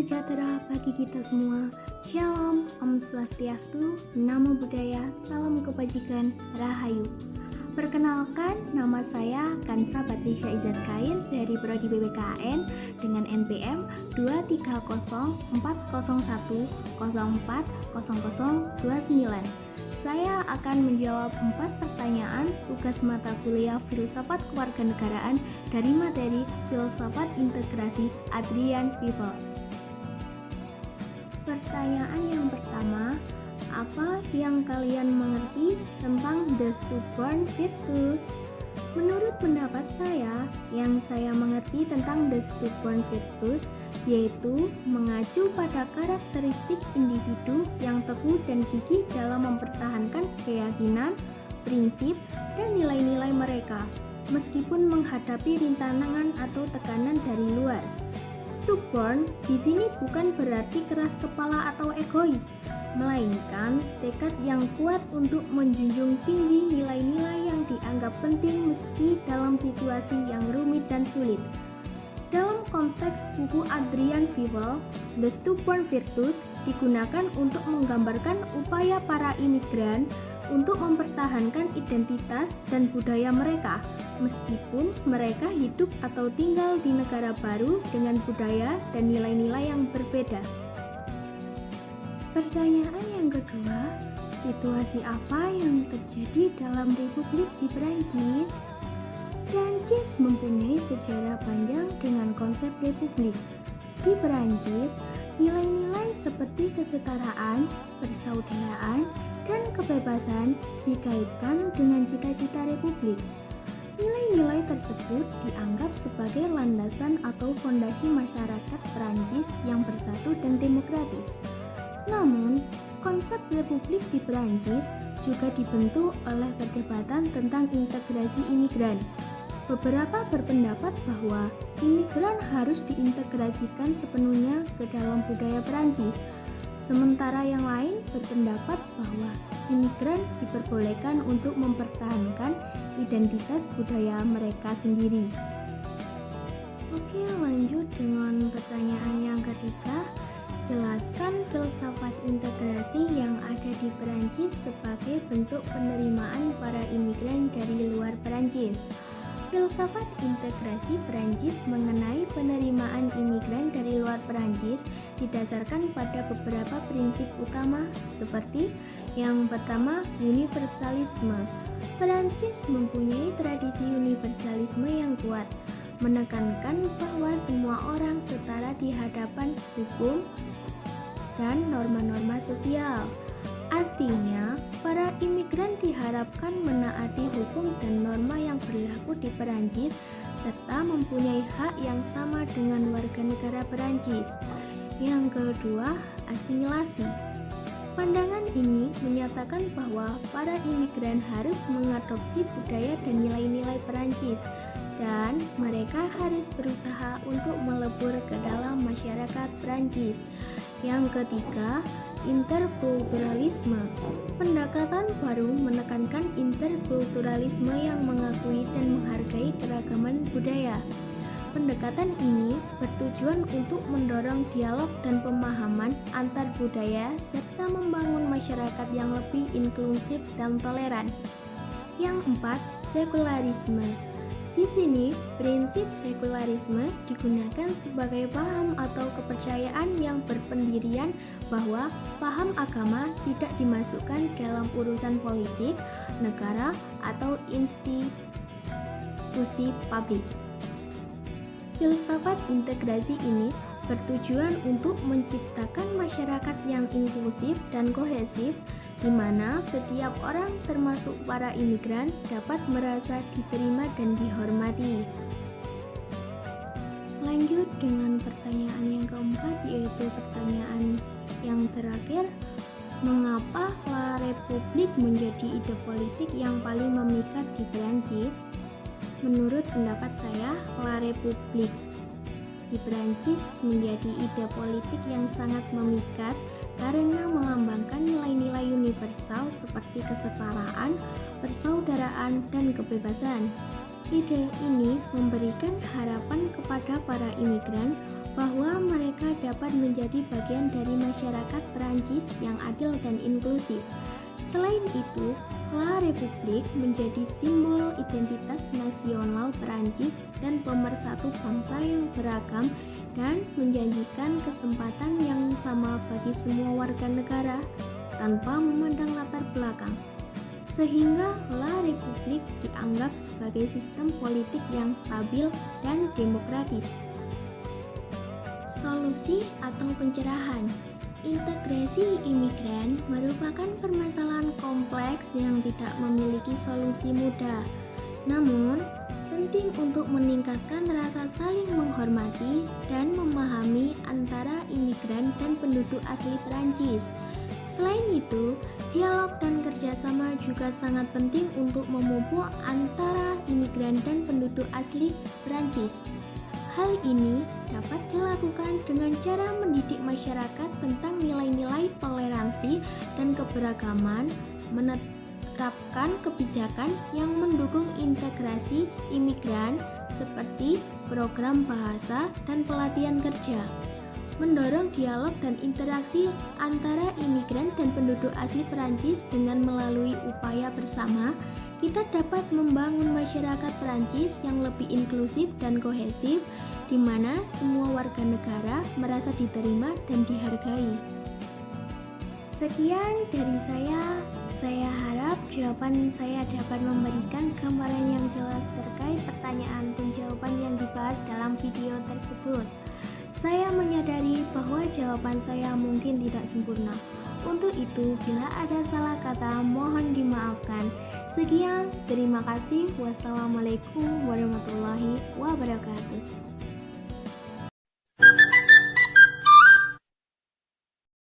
sejahtera bagi kita semua. Shalom, Om Swastiastu, Namo Buddhaya, Salam Kebajikan, Rahayu. Perkenalkan, nama saya Kansa Patricia Izzat Kain dari Prodi BBKN dengan NPM 2301401040029. Saya akan menjawab 4 pertanyaan tugas mata kuliah Filsafat Kewarganegaraan dari materi Filsafat Integrasi Adrian Fivel. Pertanyaan yang pertama, apa yang kalian mengerti tentang the stubborn virtues? Menurut pendapat saya, yang saya mengerti tentang the stubborn virtues yaitu mengacu pada karakteristik individu yang teguh dan gigih dalam mempertahankan keyakinan, prinsip, dan nilai-nilai mereka, meskipun menghadapi rintangan atau tekanan dari luar. Stubborn di sini bukan berarti keras kepala atau egois, melainkan tekad yang kuat untuk menjunjung tinggi nilai-nilai yang dianggap penting meski dalam situasi yang rumit dan sulit. Dalam konteks buku Adrian Fivel, The Stubborn Virtues digunakan untuk menggambarkan upaya para imigran untuk mempertahankan identitas dan budaya mereka, meskipun mereka hidup atau tinggal di negara baru dengan budaya dan nilai-nilai yang berbeda. Pertanyaan yang kedua, situasi apa yang terjadi dalam Republik di Perancis? Perancis mempunyai sejarah panjang dengan konsep republik. Di Perancis, nilai-nilai seperti kesetaraan, persaudaraan, dan kebebasan dikaitkan dengan cita-cita republik. Nilai-nilai tersebut dianggap sebagai landasan atau fondasi masyarakat Perancis yang bersatu dan demokratis. Namun, konsep republik di Perancis juga dibentuk oleh perdebatan tentang integrasi imigran. Beberapa berpendapat bahwa imigran harus diintegrasikan sepenuhnya ke dalam budaya Perancis, sementara yang lain berpendapat bahwa imigran diperbolehkan untuk mempertahankan identitas budaya mereka sendiri. Oke, lanjut dengan pertanyaan yang ketiga. Jelaskan filsafat integrasi yang ada di Perancis sebagai bentuk penerimaan para imigran dari luar Perancis. Filsafat integrasi Perancis mengenai penerimaan imigran dari luar Perancis didasarkan pada beberapa prinsip utama seperti yang pertama, universalisme. Perancis mempunyai tradisi universalisme yang kuat, menekankan bahwa semua orang setara di hadapan hukum dan norma-norma sosial. Artinya, para imigran diharapkan menaati hukum dan norma yang berlaku di Perancis serta mempunyai hak yang sama dengan warga negara Perancis. Yang kedua, asimilasi. Pandangan ini menyatakan bahwa para imigran harus mengadopsi budaya dan nilai-nilai Perancis dan mereka harus berusaha untuk melebur ke dalam masyarakat Perancis. Yang ketiga, interkulturalisme. Pendekatan baru menekankan interkulturalisme yang mengakui dan menghargai keragaman budaya. Pendekatan ini bertujuan untuk mendorong dialog dan pemahaman antar budaya serta membangun masyarakat yang lebih inklusif dan toleran. Yang empat, sekularisme. Di sini, prinsip sekularisme digunakan sebagai paham atau kepercayaan yang berpendirian bahwa paham agama tidak dimasukkan dalam urusan politik, negara, atau institusi publik. Filsafat integrasi ini bertujuan untuk menciptakan masyarakat yang inklusif dan kohesif, di mana setiap orang termasuk para imigran dapat merasa diterima dan dihormati. Lanjut dengan pertanyaan yang keempat, yaitu pertanyaan yang terakhir. Mengapa La Republik menjadi ide politik yang paling memikat di Perancis? Menurut pendapat saya, La Republik di Perancis menjadi ide politik yang sangat memikat karena melambangkan nilai-nilai universal seperti kesetaraan, persaudaraan, dan kebebasan. Ide ini memberikan harapan kepada para imigran bahwa mereka dapat menjadi bagian dari masyarakat Perancis yang adil dan inklusif. Selain itu, La République menjadi simbol identitas nasional Perancis dan pemersatu bangsa yang beragam dan menjanjikan kesempatan yang sama bagi semua warga negara tanpa memandang latar belakang. Sehingga La République dianggap sebagai sistem politik yang stabil dan demokratis. Solusi atau pencerahan. Integrasi imigran merupakan permasalahan kompleks yang tidak memiliki solusi mudah. Namun, penting untuk meningkatkan rasa saling menghormati dan memahami antara imigran dan penduduk asli Perancis. Selain itu, dialog dan kerjasama juga sangat penting untuk memupuk antara imigran dan penduduk asli Perancis. Hal ini dapat dilakukan dengan cara mendidik masyarakat tentang nilai-nilai toleransi dan keberagaman, menerapkan kebijakan yang mendukung integrasi imigran seperti program bahasa dan pelatihan kerja, mendorong dialog dan interaksi antara imigran dan penduduk asli Perancis dengan melalui upaya bersama. Kita dapat membangun masyarakat Perancis yang lebih inklusif dan kohesif, di mana semua warga negara merasa diterima dan dihargai. Sekian dari saya harap jawaban saya dapat memberikan gambaran yang jelas terkait pertanyaan dan jawaban yang dibahas dalam video tersebut. Saya menyadari bahwa jawaban saya mungkin tidak sempurna. Untuk itu, bila ada salah kata, mohon dimaafkan. Sekian, terima kasih. Wassalamualaikum warahmatullahi wabarakatuh.